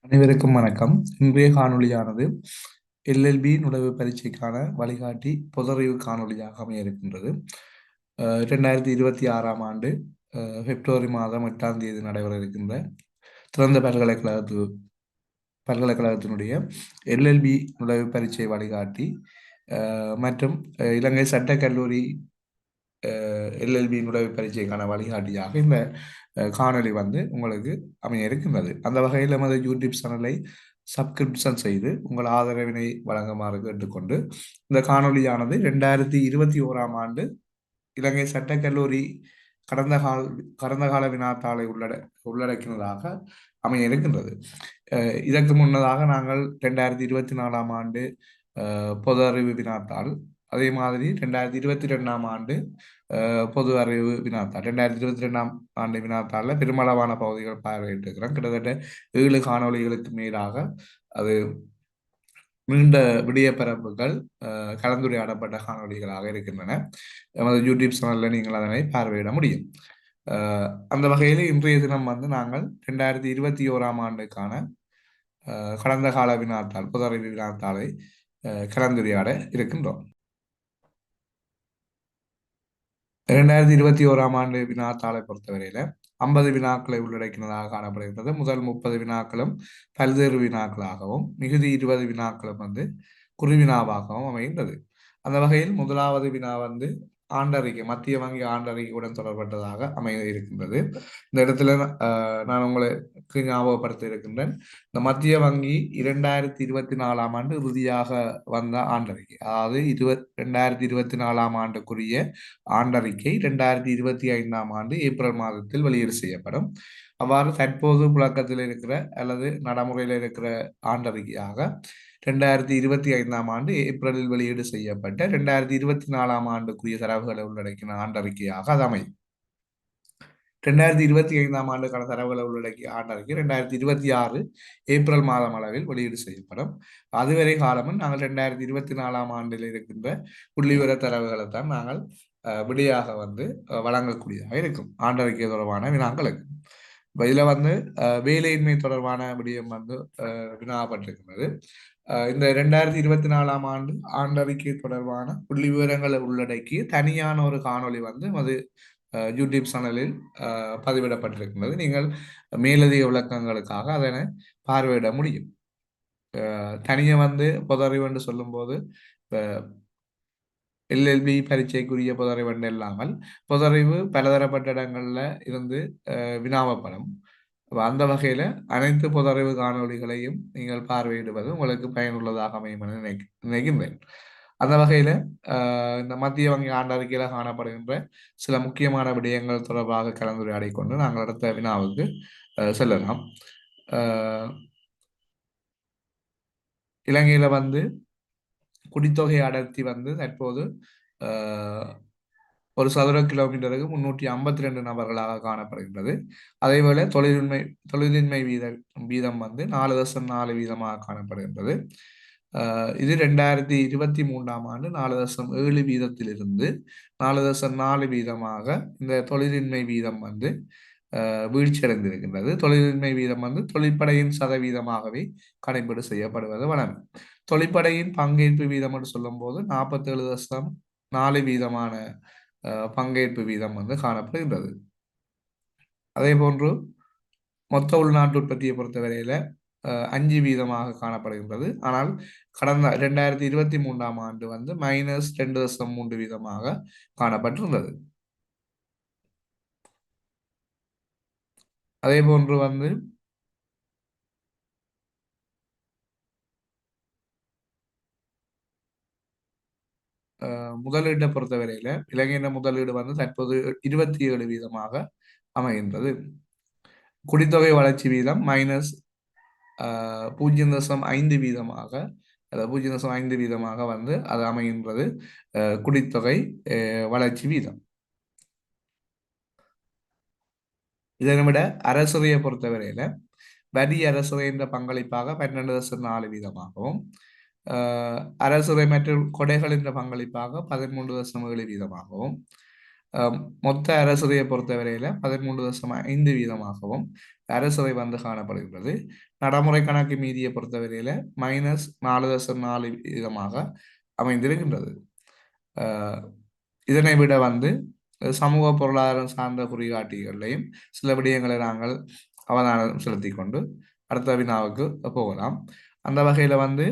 அனைவருக்கும் வணக்கம். இன்றைய காணொளியானது எல்எல்பி நுழைவு பரீட்சைக்கான வழிகாட்டி பொதறிவு காணொளியாக அமைய இருக்கின்றது. 2026 பிப்ரவரி மாதம் 8 நடைபெற இருக்கின்ற திறந்த பல்கலைக்கழகத்தினுடைய எல்எல்பி நுழைவு பரீட்சை வழிகாட்டி மற்றும் இலங்கை சட்டக்கல்லூரி எல்எல்பி நுழைவு பரீட்சைக்கான வழிகாட்டியாக இந்த காணொலி உங்களுக்கு அமைய இருக்கின்றது. அந்த வகையில் நமது யூடியூப் சேனலை சப்ஸ்கிரிப்ஷன் செய்து உங்கள் ஆதரவினை வழங்குமாறு கேட்டுக்கொண்டு இந்த காணொலியானது 2021 இலங்கை சட்டக்கல்லூரி கடந்த கால கடந்த கால வினாத்தாளை உள்ளடக்கினதாக அமைய இருக்கின்றது. இதற்கு முன்னதாக நாங்கள் 2024 பொது அறிவு வினாத்தாள், அதே மாதிரி 2022 பொது அறிவு வினாத்தாள், 2022 வினாத்தாளில் பெருமளவான பகுதிகள் பார்வையிட்டிருக்கிறோம். கிட்டத்தட்ட 7 காணொலிகளுக்கு மேலாக அது நீண்ட விடிய பரப்புகள் கலந்துரையாடப்பட்ட காணொலிகளாக இருக்கின்றன. எமது யூடியூப் சேனலில் நீங்கள் அதனை பார்வையிட முடியும். அந்த வகையில் இன்றைய தினம் நாங்கள் 2021 கடந்த கால வினாத்தாள், பொது அறிவு வினாத்தாளை கலந்துரையாட இருக்கின்றோம். 2021 வினாத்தாளை பொறுத்தவரையில 50 வினாக்களை உள்ளடக்கினதாக காணப்படுகின்றது. முதல் 30 வினாக்களும் பல்வேறு வினாக்களாகவும் மிகுதி 20 வினாக்களும் குறுவினாவாகவும் அமைகின்றது. அந்த வகையில் முதலாவது வினா ஆண்டறிக்கை, மத்திய வங்கி ஆண்டறிக்கையுடன் தொடர்பட்டதாக அமைய இருக்கின்றது. இந்த இடத்துல நான் உங்களுக்கு ஞாபகப்படுத்த இருக்கின்றேன். இந்த மத்திய வங்கி 2024 இறுதியாக வந்த ஆண்டறிக்கை, அதாவது 2024 ஆண்டறிக்கை 2025 ஏப்ரல் மாதத்தில் வெளியீடு செய்யப்படும். அவ்வாறு தற்போது புழக்கத்தில் இருக்கிற அல்லது நடைமுறையில் இருக்கிற ஆண்டறிக்கையாக 2025 ஏப்ரலில் வெளியீடு செய்யப்பட்ட 2024 தரவுகளை உள்ளடக்கின ஆண்டறிக்கையாக அது அமையும். 2025 தரவுகளை உள்ளடக்கிய ஆண்டறிக்கை 2026 ஏப்ரல் மாதம் அளவில் வெளியீடு செய்யப்படும். அதுவரை காலமும் நாங்கள் 2024 இருக்கின்ற புள்ளிவிவர தரவுகளை தான் நாங்கள் விடையாக வழங்கக்கூடியதாக இருக்கும் ஆண்டறிக்கை தொடர்பான வினாக்களுக்கு. இதுல வேலையின்மை தொடர்பான விடயம் வினாப்பட்டிருக்கிறது. இந்த 2024 ஆண்டறிக்கை தொடர்பான புள்ளி விவரங்களை உள்ளடக்கி தனியான ஒரு காணொளி அது யூடியூப் சேனலில் பதிவிடப்பட்டிருக்கின்றது. நீங்கள் மேலதிக விளக்கங்களுக்காக அதனை பார்வையிட முடியும். தனிய பொதறிவு என்று சொல்லும் போது எல்எல்பி பரீட்சைக்குரிய பொதறிவு இல்லாமல் பொதறிவு பலதரப்பட்ட இடங்கள்ல இருந்து வினாவப்படும். அந்த வகையில அனைத்து பொதறிவு காணொலிகளையும் நீங்கள் பார்வையிடுவது உங்களுக்கு பயனுள்ளதாக அமையும் என நினைக்கின்றேன். அந்த வகையில இந்த மத்திய வங்கி ஆண்டறிக்கையில காணப்படுகின்ற சில முக்கியமான விடயங்கள் தொடர்பாக கலந்துரையாடி கொண்டு நாங்கள் அடுத்த வினாவுக்கு செல்லலாம். இலங்கையில குடித்தொகை அடர்த்தி தற்போது ஒரு சதுர கிலோமீட்டருக்கு 352 நபர்களாக காணப்படுகின்றது. அதேவேளை தொழிலின்மை வீதம் 4.4 வீதமாக காணப்படுகின்றது. இது 2023 4.7 வீதத்திலிருந்து 4.4 வீதமாக இந்த தொழிலின்மை வீதம் வீழ்ச்சி அடைந்திருக்கின்றது. தொழிலின்மை வீதம் தொழிற்படையின் சதவீதமாகவே கணிப்பீடு செய்யப்படுவது வழங்கும். தொழிற்படையின் பங்கேற்பு வீதம் என்று சொல்லும் போது 47.4 வீதமான பங்கேற்பு வீதம் காணப்படுகின்றது. அதே போன்று மொத்த உள்நாட்டு உற்பத்தியை பொறுத்தவரையில 5 வீதமாக காணப்படுகின்றது. ஆனால் கடந்த 2023 -2.3 வீதமாக காணப்பட்டிருந்தது. அதே போன்று முதலீட்டை பொறுத்தவரையில இலங்கையின் முதலீடு தற்போது 27 வீதமாக அமைகின்றது. குடித்தொகை வளர்ச்சி வீதம் -0.5 வீதமாக 0.5 வீதமாக அது அமைகின்றது. குடித்தொகை வளர்ச்சி வீதம். இதனை விட அரசுரையை பொறுத்தவரையில வரி அரசுரையின் பங்களிப்பாக 12.4 வீதமாகவும் அரசுரை மற்றும் கொடைகளின் பங்களிப்பாக 13.7 வீதமாகவும் மொத்த அரசுரையை பொறுத்தவரையில் 13.5% அரசுரை வந்து காணப்படுகிறது. நடைமுறை கணக்கு மீதியை பொறுத்தவரையில் -4.4% அமைந்திருக்கின்றது. இதனை விட வந்து சமூக பொருளாதாரம் சார்ந்த குறிகாட்டிகளையும் சில விடயங்களை நாங்கள் அவதானம் செலுத்தி கொண்டு அடுத்த வினாவுக்கு போகலாம். அந்த வகையில் வந்து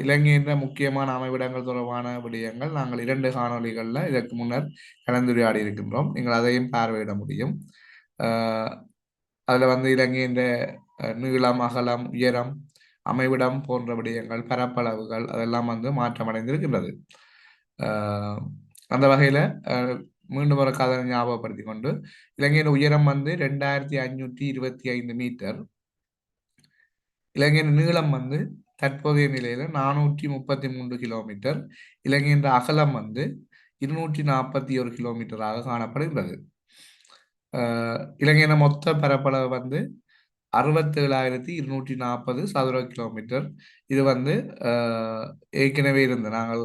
இலங்கையின் முக்கியமான அமைவிடங்கள் தொடர்பான விடயங்கள் நாங்கள் 2 காணொலிகளில் இதற்கு முன்னர் கலந்துரையாடி இருக்கின்றோம். நீங்கள் அதையும் பார்வையிட முடியும். அதில் வந்து இலங்கையின் நீளம், அகலம், உயரம், அமைவிடம் போன்ற விடயங்கள், பரப்பளவுகள் அதெல்லாம் வந்து மாற்றமடைந்திருக்கின்றது. அந்த வகையில் மீண்டும் ஒரு கதை ஞாபகப்படுத்தி கொண்டு இலங்கையின் உயரம் வந்து 2525 மீட்டர். இலங்கையின் நீளம் வந்து தற்போதைய நிலையில 433 கிலோமீட்டர். இலங்கையின் அகலம் வந்து 241 கிலோமீட்டராக காணப்படுகிறது. இலங்கையின் மொத்த பரப்பளவு வந்து 67,240 சதுர கிலோமீட்டர். இது வந்து ஏற்கனவே இருந்த நாங்கள்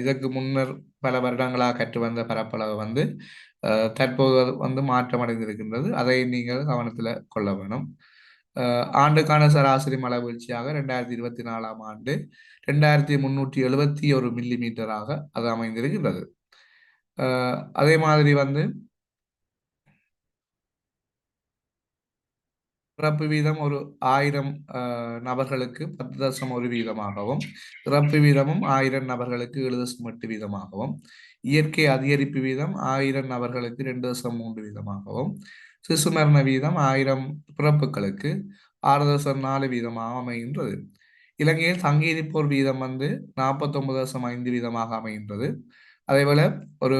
இதற்கு முன்னர் பல வருடங்களாக கற்று வந்த பரப்பளவு வந்து தற்போது வந்து மாற்றமடைந்திருக்கின்றது. அதை நீங்கள் கவனத்தில் கொள்ள வேணும். ஆண்டுக்கான சராசரி மழை வீழ்ச்சியாக 2024ஆம் ஆண்டு 2371 மில்லிமீட்டராக அது அமைந்திருக்கின்றது. அதே மாதிரி வந்து பிறப்பு வீதம் ஒரு 1000 நபர்களுக்கு 10.1 வீதமாகவும், இறப்பு வீதமும் 1000 நபர்களுக்கு 7.8 வீதமாகவும், இயற்கை அதிகரிப்பு வீதம் 1000 நபர்களுக்கு 2.3 வீதமாகவும், சிசு மரண வீதம் 1000 பிறப்புகளுக்கு 6.4 வீதமாக அமைகின்றது. இலங்கையில் தங்கியிருப்போர் வீதம் வந்து 49.5 வீதமாக அமைகின்றது. அதேபோல ஒரு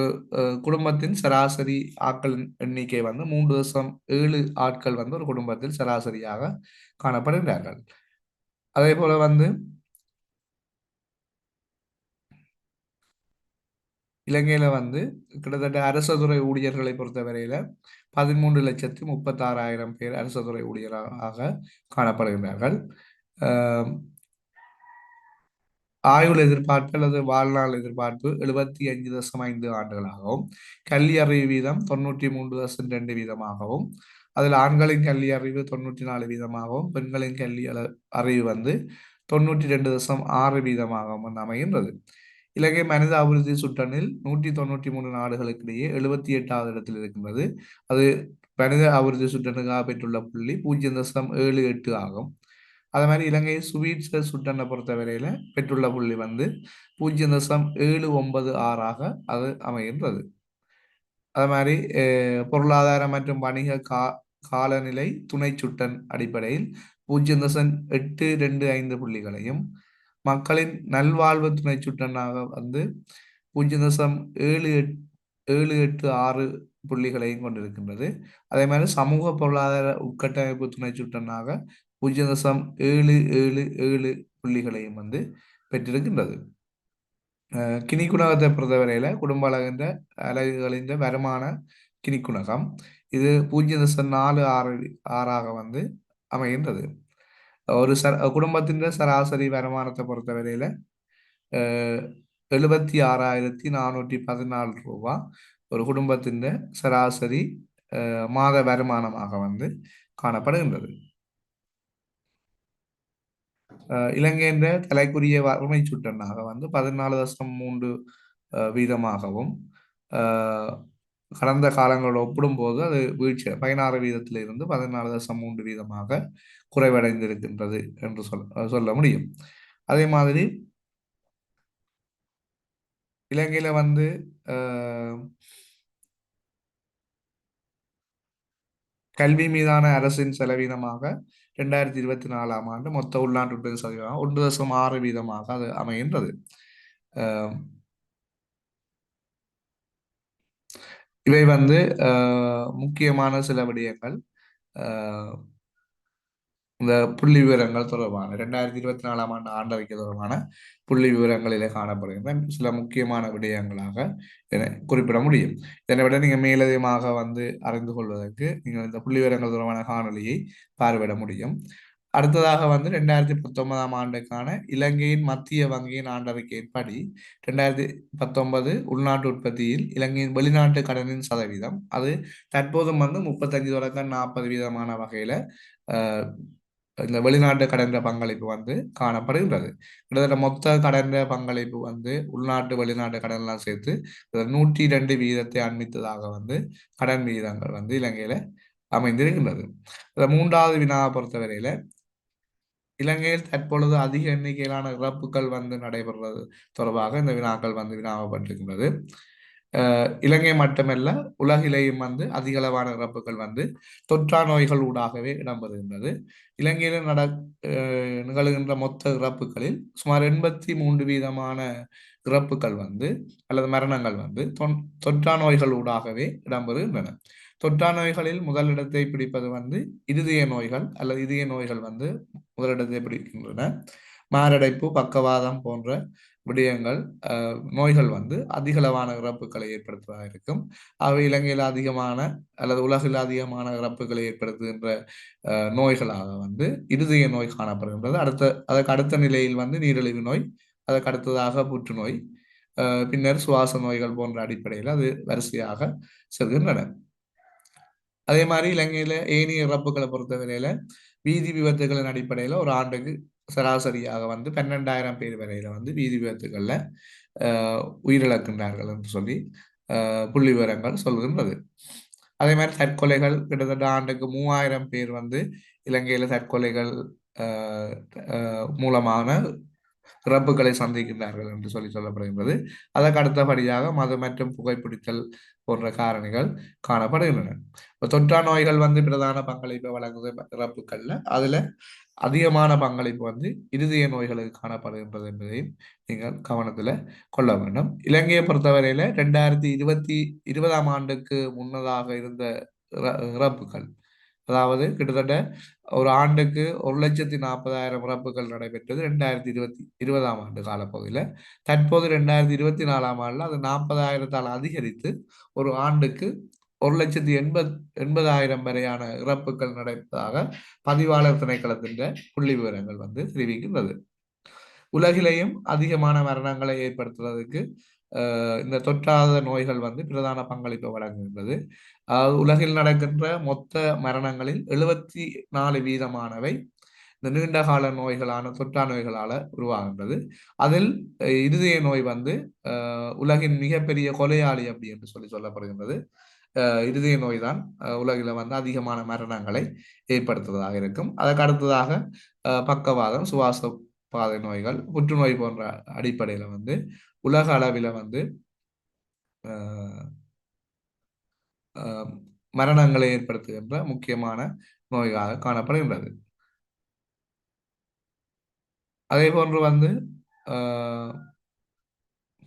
குடும்பத்தின் சராசரி ஆட்கள் எண்ணிக்கை வந்து 3.7 ஆட்கள் வந்து ஒரு குடும்பத்தில் சராசரியாக காணப்படுகிறார்கள். அதே போல வந்து இலங்கையில வந்து கிட்டத்தட்ட அரசுத்துறை ஊழியர்களை பொறுத்தவரையில 13,36,000 பேர் அரசுத்துறை ஊழியராக காணப்படுகிறார்கள். ஆயுள் எதிர்பார்ப்பு அல்லது வாழ்நாள் எதிர்பார்ப்பு 75.5 ஆண்டுகளாகவும், கல்வி அறிவு வீதம் 93.2 வீதமாகவும், அதில் ஆண்களின் கல்வி அறிவு 94 வீதமாகவும், பெண்களின் கல்வி அறிவு வந்து 92.6 வீதமாகவும் அமைகின்றது. இலங்கை மனித அபிவிருத்தி சுட்டனில் 193 நாடுகளுக்கிடையே 78வது இடத்தில் இருக்கின்றது. அது மனித அபிவிருத்தி சுட்டனுக்காக பெற்றுள்ள புள்ளி 0.78 ஆகும். அது மாதிரி இலங்கை சுவீட்ச சுட்டனை பொறுத்தவரையில பெற்றுள்ள புள்ளி வந்து 0.796 அது அமைகின்றது. அது மாதிரி பொருளாதார மற்றும் வணிக காலநிலை துணை சுட்டன் அடிப்படையில் 0.825 புள்ளிகளையும், மக்களின் நல்வாழ்வு துணை சுட்டனாக வந்து 0.786 புள்ளிகளையும் கொண்டிருக்கின்றது. அதே மாதிரி சமூக பொருளாதார உட்கட்டமைப்பு துணை சுட்டனாக 0.777 புள்ளிகளையும் வந்து பெற்றிருக்கின்றது. கிணிக்குணகத்தை பொறுத்தவரையில குடும்ப அலகுகளின் வருமான கிணிக்குணகம் இது 0.466 வந்து அமைகின்றது. ஒரு குடும்பத்தின் சராசரி வருமானத்தை பொறுத்தவரையில 76,414 ரூபா ஒரு குடும்பத்தின் சராசரி மாத வருமானமாக வந்து காணப்படுகின்றது. இலங்கையின் தலைக்குரிய வறுமை சுட்டனாக வந்து 14.3 வீதமாகவும், கடந்த காலங்களோடு ஒப்பிடும்போது அது வீழ்ச்சி 16 வீதத்திலிருந்து 14.3 வீதமாக குறைவடைந்திருக்கின்றது என்று சொல்ல முடியும். அதே மாதிரி இலங்கையில வந்து கல்வி மீதான அரசின் செலவீனமாக 2024ஆம் ஆண்டு மொத்த உள்நாட்டு உற்பத்தி சதவீதம் 1.6 வீதமாக அது அமைகின்றது. இவை வந்து முக்கியமான சில விடயங்கள். இந்த புள்ளி விவரங்கள் தொடர்பான 2024ஆம் ஆண்டு ஆண்டறிக்கை தொடர்பான புள்ளி விவரங்களிலே காணப்படுகின்ற சில முக்கியமான விடயங்களாக குறிப்பிட முடியும். இதனை விட நீங்கள் மேலதிகமாக வந்து அறிந்து கொள்வதற்கு நீங்கள் இந்த புள்ளி விவரங்கள் தொடர்பான காணொலியை பார்வையிட முடியும். அடுத்ததாக வந்து 2019ஆம் ஆண்டுக்கான இலங்கையின் மத்திய வங்கியின் ஆண்டறிக்கையின்படி 2019 உள்நாட்டு உற்பத்தியில் இலங்கையின் வெளிநாட்டு கடனின் சதவீதம் அது தற்போதும் வந்து 35 தொடக்கம் 40 வீதமான வகையில அஹ், இந்த வெளிநாட்டு கடன் பங்களிப்பு வந்து காணப்படுகின்றது. கிட்டத்தட்ட மொத்த கடன் பங்களிப்பு வந்து உள்நாட்டு வெளிநாட்டு கடன்லாம் சேர்த்து 102 வீதத்தை அண்மித்ததாக வந்து கடன் விகிதங்கள் வந்து இலங்கையில அமைந்திருக்கின்றது. மூன்றாவது வினாவை பொறுத்தவரையில இலங்கையில் தற்பொழுது அதிக எண்ணிக்கையிலான இறப்புகள் வந்து நடைபெறுவது தொடர்பாக இந்த வினாக்கள் வந்து வினாவப்பட்டிருக்கின்றது. இலங்கை மட்டுமல்ல உலகிலேயும் வந்து அதிகளவான இறப்புகள் வந்து தொற்றா நோய்கள் ஊடாகவே இடம்பெறுகின்றது. இலங்கையில் நிகழ்கின்ற மொத்த இறப்புகளில் சுமார் 83% இறப்புகள் வந்து அல்லது மரணங்கள் வந்து தொற்றா நோய்கள் ஊடாகவே இடம்பெறுகின்றன. தொற்றா நோய்களில் முதலிடத்தை பிடிப்பது வந்து இருதய நோய்கள் அல்லது இதய நோய்கள் வந்து முதலிடத்தை பிடிக்கின்றன. மாரடைப்பு, பக்கவாதம் போன்ற விடயங்கள் நோய்கள் வந்து அதிகளவான இறப்புகளை ஏற்படுத்துவதாக இருக்கும். அவை இலங்கையில் அதிகமான அல்லது உலகில் அதிகமான இறப்புகளை ஏற்படுத்துகின்ற நோய்களாக வந்து இருதய நோய் காணப்படுகின்றது. அதற்கு அடுத்த நிலையில் வந்து நீரிழிவு நோய், அதற்கு அடுத்ததாக புற்றுநோய், பின்னர் சுவாச நோய்கள் போன்ற அடிப்படையில் அது வரிசையாக செல்கின்றன. அதே மாதிரி இலங்கையில ஏனைய இறப்புகளை பொறுத்தவரையில வீதி விபத்துகளின் அடிப்படையில் ஒரு ஆண்டுக்கு சராசரியாக வந்து 12,000 பேர் வரையில வந்து வீதி விபத்துகள்ல உயிரிழக்கின்றார்கள் என்று சொல்லி புள்ளி விவரங்கள் சொல்கின்றது. அதே மாதிரி தற்கொலைகள் கிட்டத்தட்ட ஆண்டுக்கு 3,000 பேர் வந்து இலங்கையில தற்கொலைகள் மூலமான இறப்புகளை சந்திக்கின்றார்கள் என்று சொல்லப்படுகின்றது. அதற்கு அடுத்தபடியாக மது மற்றும் புகைப்பிடித்தல் போன்ற காரணிகள் காணப்படுகின்றன. தொற்றா நோய்கள் வந்து பிரதான பங்களிப்பை வழங்குது இறப்புகள்ல. அதுல அதிகமான பங்களிப்பு வந்து இருதய நோய்களுக்கு காணப்படுகின்றது என்பதையும் நீங்கள் கவனத்துல கொள்ள வேண்டும். இலங்கையை பொறுத்தவரையில 2020ஆம் ஆண்டுக்கு முன்னதாக இருந்த இறப்புகள், அதாவது கிட்டத்தட்ட ஒரு ஆண்டுக்கு 1,40,000 இறப்புகள் நடைபெற்றது 2020ஆம் ஆண்டு காலப்பகுதியில். தற்போது 2024ஆம் ஆண்டில் அது 40,000ஆல் அதிகரித்து ஒரு ஆண்டுக்கு 1,80,000 வரையான இறப்புகள் நடைபெற்றதாக பதிவாளர் திணைக்களத்தின் புள்ளி விவரங்கள் வந்து தெரிவிக்கின்றது. உலகிலேயும் அதிகமான மரணங்களை ஏற்படுத்துவதற்கு இந்த தொற்றாத நோய்கள் வந்து பிரதான பங்களிப்பை வழங்குகின்றது. உலகில் நடக்கின்ற மொத்த மரணங்களில் 74% இந்த நீண்டகால நோய்களான தொற்றா நோய்களால உருவாகின்றது. அதில் இருதய நோய் வந்து உலகின் மிகப்பெரிய கொலையாளி அப்படி என்று சொல்லப்படுகின்றது. இருதய நோய் தான் உலகில் வந்து அதிகமான மரணங்களை ஏற்படுத்துவதாக இருக்கும். அதற்கு அடுத்ததாக பக்கவாதம், சுவாச பாதை நோய்கள், புற்றுநோய் போன்ற அடிப்படையில் வந்து உலக அளவில் வந்து மரணங்களை ஏற்படுத்துகின்ற முக்கியமான நோய்களாக காணப்படுகின்றது. அதே போன்று வந்து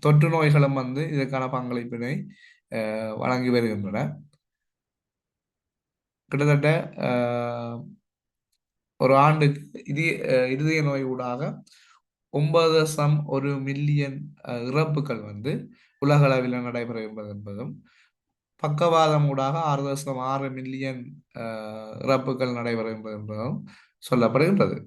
தொற்று நோய்களும் வந்து இதற்கான பங்களிப்பினை வழங்கி வருகின்றன. கிட்டத்தட்ட ஒரு ஆண்டுக்கு இருதய நோய் ஊடாக 9.1 மில்லியன் இறப்புகள் வந்து உலக அளவில் நடைபெறுகின்றது என்பதும், பக்கவாதம் ஊடாக 6.6 மில்லியன் இறப்புகள் நடைபெறுகின்றது என்பதும் சொல்லப்படுகின்றது.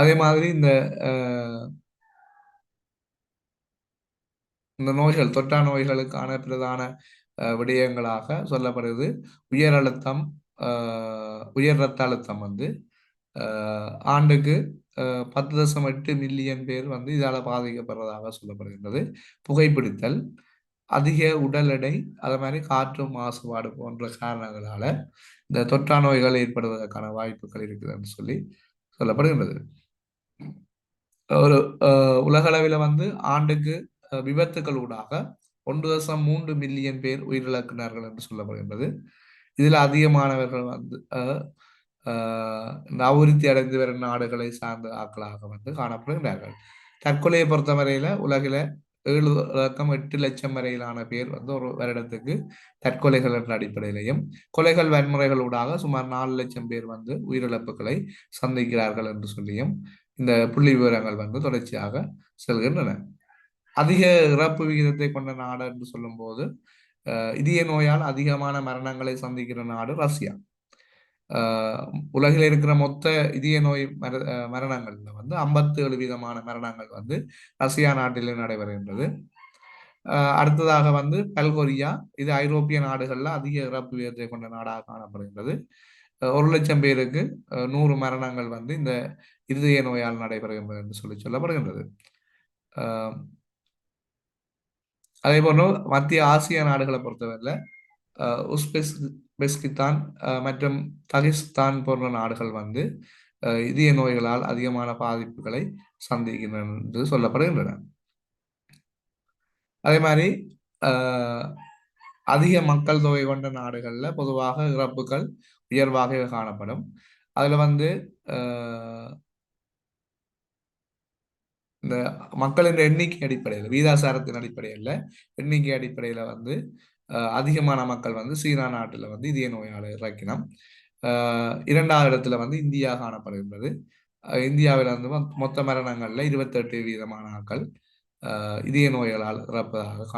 அதே மாதிரி இந்த நோய்கள், தொற்றா நோய்களுக்கான பிரதான விடயங்களாக சொல்லப்படுது உயர் அழுத்தம், உயர் ரத்த அழுத்தம் வந்து ஆண்டுக்கு 10.8 மில்லியன் பேர் வந்து இதால் பாதிக்கப்படுறதாக சொல்லப்படுகின்றது. புகைப்பிடித்தல், அதிக உடல் எடை, அது மாதிரி காற்று மாசுபாடு போன்ற காரணங்களால இந்த தொற்றா நோய்கள் ஏற்படுவதற்கான வாய்ப்புகள் இருக்குதுன்னு சொல்லப்படுகின்றது. ஒரு உலகளவில் வந்து ஆண்டுக்கு விபத்துக்கள் ஊடாக 1.3 மில்லியன் பேர் உயிரிழக்கிறார்கள் என்று சொல்லப்படுகின்றது. இதில் அதிகமானவர்கள் வந்து இந்த அபிவிருத்தி அடைந்து வரும் நாடுகளை சார்ந்த ஆக்களாக வந்து காணப்படுகிறார்கள். தற்கொலையை பொறுத்தவரையில உலகில 7.8 லட்சம் வரையிலான பேர் வந்து ஒரு வருடத்துக்கு தற்கொலைகள் என்ற அடிப்படையிலையும், கொலைகள் வன்முறைகளூடாக சுமார் 4 லட்சம் பேர் வந்து உயிரிழப்புகளை சந்திக்கிறார்கள் என்று சொல்லியும் இந்த புள்ளி விவரங்கள் வந்து தொடர்ச்சியாக செல்கின்றன. அதிக இறப்பு விகிதத்தை கொண்ட நாடு என்று சொல்லும்போது இதய நோயால் அதிகமான மரணங்களை சந்திக்கிற நாடு ரஷ்யா. அஹ் உலகில் இருக்கிற மொத்த இதய நோய் மரணங்கள்ல வந்து 57 வீதமான மரணங்கள் வந்து ரஷ்யா நாட்டிலே நடைபெறுகின்றது. அடுத்ததாக வந்து பல்கோரியா, இது ஐரோப்பிய நாடுகள்ல அதிக இறப்பு விகிதத்தை கொண்ட நாடாக காணப்படுகின்றது. 1 லட்சம் பேருக்கு 100 மரணங்கள் வந்து இந்த இருதய நோயால் நடைபெறுகின்றது என்று சொல்லப்படுகின்றது. அதே போன்று மத்திய ஆசிய நாடுகளை பொறுத்தவரையில் உஸ்பெஸ்கிஸ்தான் மற்றும் தகிஸ்தான் போன்ற நாடுகள் வந்து இதய நோய்களால் அதிகமான பாதிப்புகளை சந்திக்கின்றன என்று சொல்லப்படுகின்றன. அதே மாதிரி அதிக மக்கள் தொகை கொண்ட நாடுகள்ல பொதுவாக இறப்புகள் உயர்வாக காணப்படும். அதுல வந்து இந்த மக்களின் எண்ணிக்கை அடிப்படையில், வீதாசாரத்தின் அடிப்படையில் எண்ணிக்கை அடிப்படையில வந்து அதிகமான மக்கள் வந்து சீனா நாட்டில் வந்து இதய நோயால் இறக்கினோம். 2வது இடத்துல வந்து இந்தியா காணப்படுகின்றது. இந்தியாவில் வந்து மொத்த மரணங்கள்ல 28 வீதமான ஆக்கள் இதய நோய்களால் இறப்பதாக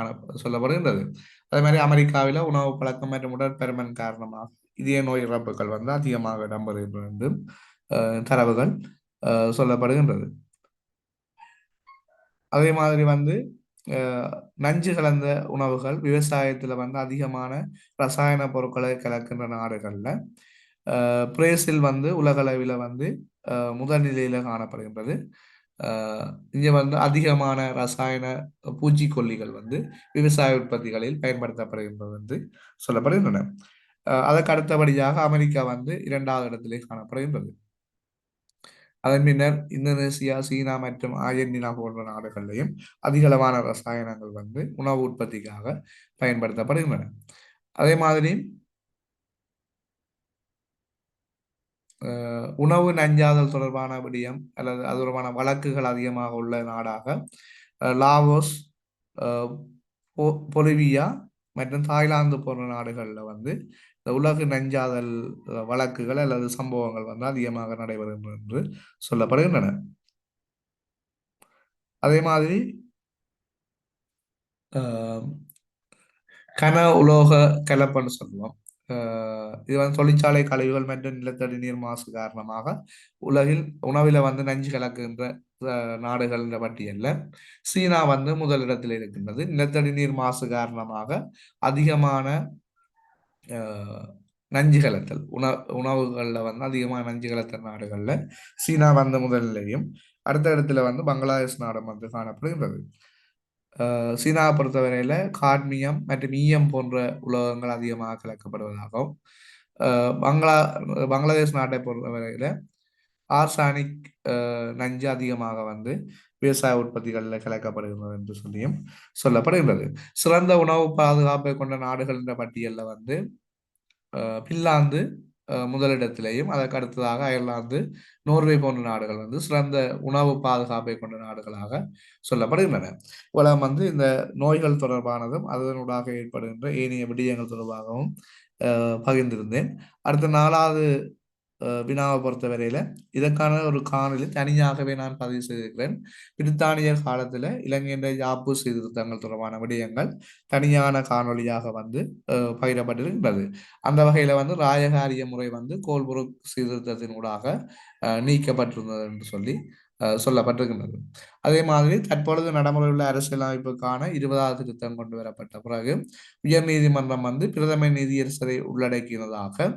சொல்லப்படுகின்றது. அதே மாதிரி அமெரிக்காவில் உணவு பழக்கம் மற்றும் உடற்பருமன் காரணமாக இதய நோய் இறப்புகள் வந்து அதிகமாக இடம்பெறுகின்றன என்றும் தரவுகள் சொல்லப்படுகின்றது. அதே மாதிரி வந்து நஞ்சு கலந்த உணவுகள், விவசாயத்துல வந்து அதிகமான ரசாயன பொருட்களை கலக்கின்ற நாடுகள்ல பிரேசில் வந்து உலகளவில் வந்து முதல் நிலையில காணப்படுகின்றது. இங்க வந்து அதிகமான ரசாயன பூச்சிக்கொல்லிகள் வந்து விவசாய உற்பத்திகளில் பயன்படுத்தப்படுகின்றது என்று சொல்லப்படுகின்றன. அதற்கு அடுத்தபடியாக அமெரிக்கா வந்து 2வது இடத்திலே காணப்படுகின்றது. அதன் பின்னர் இந்தோனேசியா, சீனா மற்றும் ஆர்ஜென்டினா போன்ற நாடுகளிலையும் அதிகளவான ரசாயனங்கள் வந்து உணவு உற்பத்திக்காக பயன்படுத்தப்படுகின்றன. அதே மாதிரி உணவு நஞ்சாதல் தொடர்பான விடயம் அல்லது அது தொடர்பான வழக்குகள் அதிகமாக உள்ள நாடாக லாவோஸ், பொலிவியா மற்றும் தாய்லாந்து போன்ற நாடுகளில் வந்து உலக நஞ்சாதல் வழக்குகள் அல்லது சம்பவங்கள் வந்து அதிகமாக நடைபெறுகின்றன என்று சொல்லப்படுகின்றன. அதே மாதிரி கன உலோக கலப்பன்னு சொல்லுவோம். இது வந்து தொழிற்சாலை கழிவுகள் மற்றும் நிலத்தடி நீர் மாசு காரணமாக உலகில் உணவில் வந்து நஞ்சு கலக்குகின்ற நாடுகள் என்ற பட்டியலில் சீனா வந்து முதலிடத்தில் இருக்கின்றது. நிலத்தடி நீர் மாசு காரணமாக அதிகமான நஞ்சு கலத்தல் உணவுகளில் வந்து அதிகமான நஞ்சு கலத்தல் நாடுகளில் சீனா வந்து முதலிலையும், அடுத்த இடத்துல வந்து பங்களாதேஷ் நாடும் வந்து காணப்படுகின்றது. சீனாவை பொறுத்தவரையில காட்மியம் மற்றும் ஈயம் போன்ற உலோகங்கள் அதிகமாக கலக்கப்படுவதாகவும், பங்களாதேஷ் நாட்டை பொறுத்தவரையில ஆர்சானிக் நஞ்சு அதிகமாக வந்து விவசாய உற்பத்திகளில் கலக்கப்படுகிறது என்று சொல்லியும் சொல்லப்படுகின்றது. சிறந்த உணவு பாதுகாப்பை கொண்ட நாடுகள் என்ற பட்டியலில் வந்து பின்லாந்து முதலிடத்திலேயும், அதற்கு அடுத்ததாக அயர்லாந்து, நோர்வே போன்ற நாடுகள் வந்து சிறந்த உணவு பாதுகாப்பை கொண்ட நாடுகளாக சொல்லப்படுகின்றன. உலகம் வந்து இந்த நோய்கள் தொடர்பானதும் அதனூடாக ஏற்படுகின்ற ஏனைய விடயங்கள் தொடர்பாகவும் பகிர்ந்திருந்தேன். அடுத்த 4வது வினாவை பொறுத்தவரையில இதற்கான ஒரு காணொலி தனியாகவே நான் பதிவு செய்திருக்கிறேன். பிரித்தானியர் காலத்துல இலங்கையின் யாப்பு சீர்திருத்தங்கள் தொடர்பான விடயங்கள் தனியான காணொலியாக வந்து பகிரப்பட்டிருக்கின்றது. அந்த வகையில வந்து ராயகாரிய முறை வந்து கோல்புருக் சீர்திருத்தத்தினூடாக நீக்கப்பட்டிருந்தது என்று சொல்லி சொல்லப்பட்டிருக்கின்றது. அதே மாதிரி தற்பொழுது நடைமுறை உள்ள அரசியலமைப்புக்கான 20வது திருத்தம் கொண்டு வரப்பட்ட பிறகு உயர் நீதிமன்றம் வந்து பிரதம நீதியரசரை உள்ளடக்கியதாக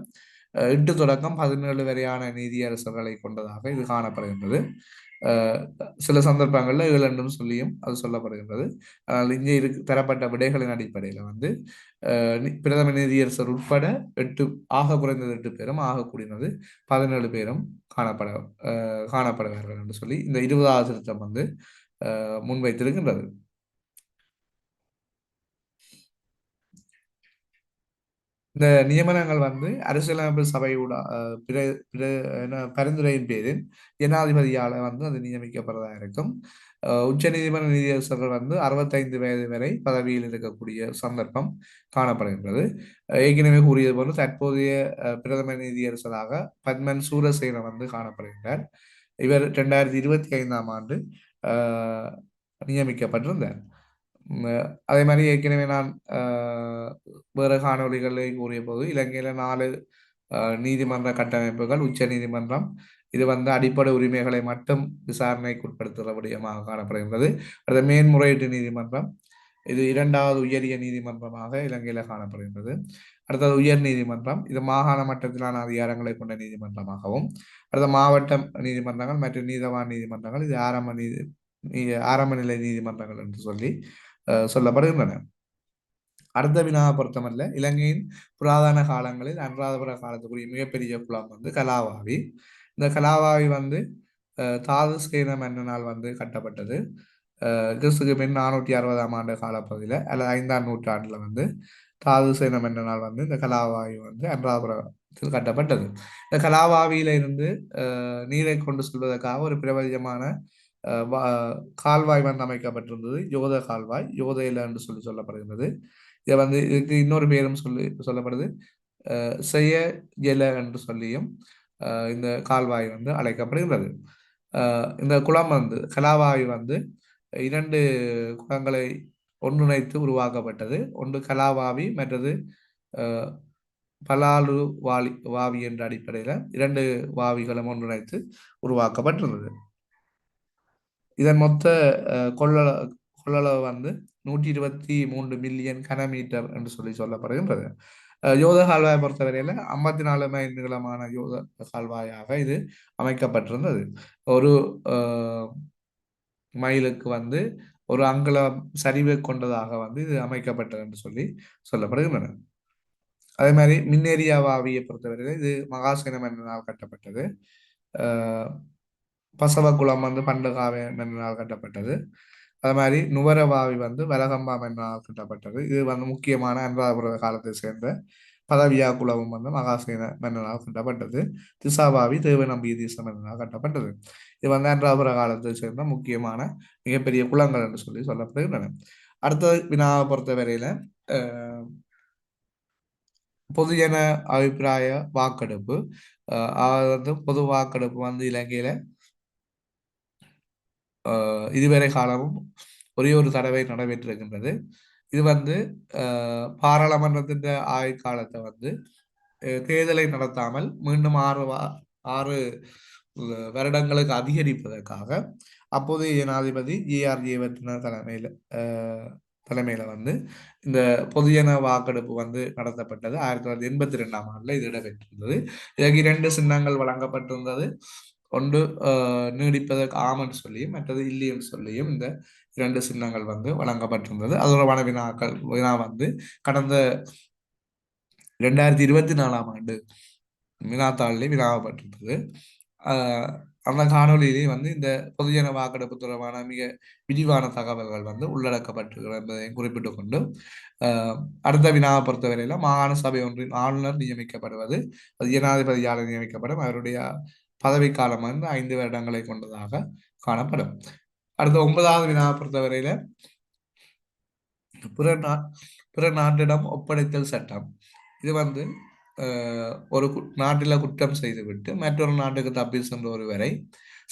8 தொடக்கம் 17 வரையான நீதியரசர்களை கொண்டதாக இது காணப்படுகின்றது. சில சந்தர்ப்பங்களில் 7 என்றும் சொல்லியும் அது சொல்லப்படுகின்றது. ஆனால் இங்கே தரப்பட்ட விடைகளின் அடிப்படையில் வந்து பிரதம நீதியரசர் உட்பட 8, ஆக குறைந்தது 8 பேரும், ஆக கூடினது 17 பேரும் காணப்படுவார்கள் என்று சொல்லி இந்த 20வது திருத்தம் வந்து முன்வைத்திருக்கின்றது. இந்த நியமனங்கள் வந்து அரசியலமைப்பு சபையோட பரிந்துரையின் பேரில் ஜனாதிபதியால வந்து அது நியமிக்கப்படுறதா இருக்கும். உச்ச நீதிமன்ற நீதியரசர்கள் வந்து 65 வயது வரை பதவியில் இருக்கக்கூடிய சந்தர்ப்பம் காணப்படுகின்றது. ஏற்கனவே கூறியது போல தற்போதைய பிரதம நீதியரசராக பத்மன் சூரசேன வந்து காணப்படுகின்றார். இவர் 2025ஆம் ஆண்டு நியமிக்கப்பட்டிருந்தார். அதே மாதிரி ஏற்கனவே நான் வேறு காணொளிகளில் கூறிய போது இலங்கையில் 4 நீதிமன்ற கட்டமைப்புகள், உச்ச நீதிமன்றம் இது வந்து அடிப்படை உரிமைகளை மட்டும் விசாரணைக்கு உட்படுத்துகிற விடயமாக காணப்படுகின்றது. அடுத்த மேன்முறையீட்டு நீதிமன்றம் இது 2வது உயரிய நீதிமன்றமாக இலங்கையில் காணப்படுகின்றது. அடுத்தது உயர் நீதிமன்றம் இது மாகாண மட்டத்திலான அதிகாரங்களை கொண்ட நீதிமன்றமாகவும், அடுத்த மாவட்ட நீதிமன்றங்கள் மற்றும் நீதவான் நீதிமன்றங்கள் இது ஆரம்ப நிலை நீதிமன்றங்கள் என்று சொல்லப்படுகின்றன. அடுத்த வினாவை பொறுத்தமல்ல இலங்கையின் புராதன காலங்களில் அனுராதபுர காலத்துக்குரிய மிகப்பெரிய குளம் வந்து கலாவாவி. இந்த கலாவாவி வந்து தாதுசேன மன்னனால் வந்து கட்டப்பட்டது. கிறிஸ்துக்கு பின் 460ஆம் ஆண்டு காலப்பகுதியில் அல்லது 5ஆம் நூற்றாண்டில் வந்து தாதுசேன மன்னனால் வந்து இந்த கலாவாவி வந்து அனுராதபுரத்தில் கட்டப்பட்டது. இந்த கலாவாவியில இருந்து நீரை கொண்டு செல்வதற்காக ஒரு பிரபலியமான கால்வாய் வந்து அமைக்கப்பட்டிருந்தது. யோத கால்வாய், யோதையில என்று சொல்லப்படுகின்றது. இதை வந்து இதுக்கு இன்னொரு பேரும் சொல்லப்படுது, செய்ய ஜெல என்று சொல்லியும் இந்த கால்வாய் வந்து அழைக்கப்படுகிறது. இந்த குளம் வந்து கலாவாய் வந்து 2 குளங்களை ஒன்றிணைத்து உருவாக்கப்பட்டது. ஒன்று கலாவாவி, மற்றது பலாலு வாவி என்ற அடிப்படையில் 2 வாவிகளும் ஒன்றிணைத்து உருவாக்கப்பட்டுள்ளது. இதன் மொத்த கொள்ளளவு வந்து 123 மில்லியன் கனமீட்டர் என்று சொல்லப்படுகின்றது. யோத கால்வாயை பொறுத்தவரையில் 54 மைல் நீளமான யோத கால்வாயாக இது அமைக்கப்பட்டிருந்தது. ஒரு மைலுக்கு வந்து ஒரு அங்குலம் சரிவை கொண்டதாக வந்து இது அமைக்கப்பட்டது என்று சொல்லப்படுகின்றன. அதே மாதிரி மின்னேரியா வாவியை பொறுத்தவரையில் இது மகாசேன மன்னனால் கட்டப்பட்டது. பசவகுளம் வந்து பண்டகாவே மன்னனால் கட்டப்பட்டது. அது மாதிரி நுவரவாவி வந்து வலகம்பா மன்னனால் கட்டப்பட்டது. இது வந்து முக்கியமான அனுராதபுர காலத்தை சேர்ந்த பதவியா குளமும் வந்து மகாசேன மன்னனால் கட்டப்பட்டது. திசாவாவி தேவநம்பிய தேச மன்னனால் கட்டப்பட்டது. இது வந்து அனுராதபுர காலத்தை சேர்ந்த முக்கியமான மிகப்பெரிய குளங்கள் என்று சொல்லப்படுகின்றன. அடுத்த வினாவை பொறுத்த வரையில பொதுஜன அபிப்பிராய வாக்கெடுப்பு வந்து பொது வாக்கெடுப்பு வந்து இலங்கையில இதுவரை காலமும் ஒரே ஒரு தடவை நடைபெற்றிருக்கின்றது. இது வந்து பாராளுமன்றத்தின் ஆயுட்காலத்தை வந்து தேர்தலை நடத்தாமல் மீண்டும் 6 வருடங்களுக்கு அதிகரிப்பதற்காக அப்போதைய ஜனாதிபதி ஜி.ஆர். ஜெயவர்தன தலைமையில வந்து இந்த பொதுஜன வாக்கெடுப்பு வந்து நடத்தப்பட்டது. 1982ஆம் ஆண்டுல இது இடம்பெற்றிருந்தது. இதற்கு 2 சின்னங்கள் வழங்கப்பட்டிருந்தது. ஒன்று நீடிப்பதற்கு ஆம் என்று சொல்லியும் மற்றது இல்லை என்று சொல்லியும் இந்த 2 சின்னங்கள் வந்து வழங்கப்பட்டிருந்தது. அதோட வினா வந்து கடந்த 2024ஆம் ஆண்டு வினாத்தாளிலே வினாவப்பட்டிருந்தது. அந்த காணொலியிலே வந்து இந்த பொதுஜன வாக்கெடுப்பு தொடர்பான மிக விரிவான தகவல்கள் வந்து உள்ளடக்கப்பட்டிருக்கிறது என்பதை குறிப்பிட்டுக் கொண்டு அடுத்த வினாவை பொறுத்தவரையில மாகாண சபை ஒன்றின் ஆளுநர் நியமிக்கப்படுவது அது ஜனாதிபதியால் நியமிக்கப்படும். அவருடைய பதவிக்காலம் வந்து 5 வருடங்களை கொண்டதாக காணப்படும். அடுத்த 9வது வினாவை பொறுத்தவரையில பிற நாட்டிடம் ஒப்படைத்தல் சட்டம். இது வந்து ஒரு நாட்டில் குற்றம் செய்துவிட்டு மற்றொரு நாட்டுக்கு தப்பி சென்ற ஒருவரை